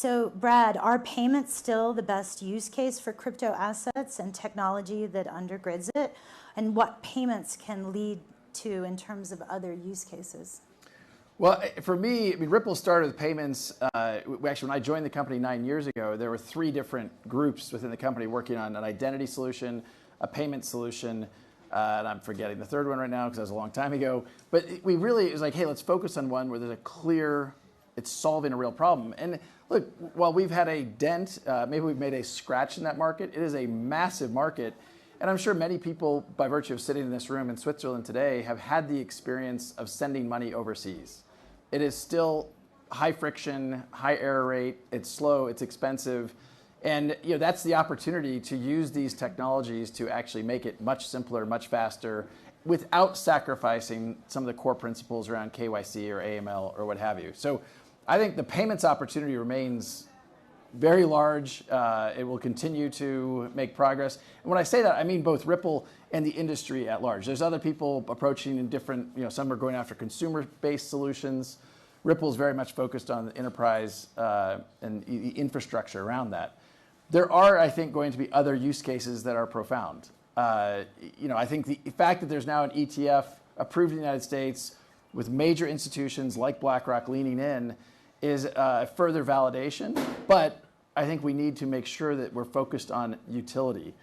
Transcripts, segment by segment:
So, Brad, are payments still the best use case for crypto assets and technology that undergirds it? And what payments can lead to in terms of other use cases? Well, for me, I mean, Ripple started with payments. Actually, when I joined the company 9 years ago, there were 3 different groups within the company working on an identity solution, a payment solution, and I'm forgetting the third one right now because that was a long time ago. But it was like, hey, let's focus on one where there's a clear, it's solving a real problem. And look, while we've had a dent, maybe we've made a scratch in that market, it is a massive market. And I'm sure many people, by virtue of sitting in this room in Switzerland today, have had the experience of sending money overseas. It is still high friction, high error rate, it's slow, it's expensive. And that's the opportunity to use these technologies to actually make it much simpler, much faster, without sacrificing some of the core principles around KYC or AML or what have you. So I think the payments opportunity remains very large. It will continue to make progress. And when I say that, I mean both Ripple and the industry at large. There's other people approaching in different, some are going after consumer-based solutions. Ripple's very much focused on the enterprise and the infrastructure around that. There are, I think, going to be other use cases that are profound. I think the fact that there's now an ETF approved in the United States with major institutions like BlackRock leaning in is further validation, but I think we need to make sure that we're focused on utility.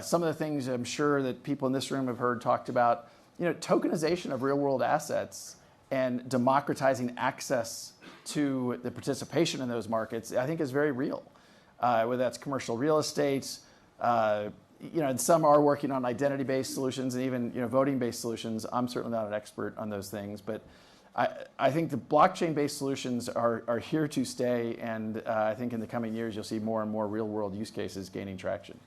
Some of the things I'm sure that people in this room have heard talked about, tokenization of real-world assets and democratizing access to the participation in those markets, I think is very real. Whether that's commercial real estate, and some are working on identity-based solutions and even voting-based solutions. I'm certainly not an expert on those things, but I think the blockchain-based solutions are here to stay, and I think in the coming years you'll see more and more real-world use cases gaining traction.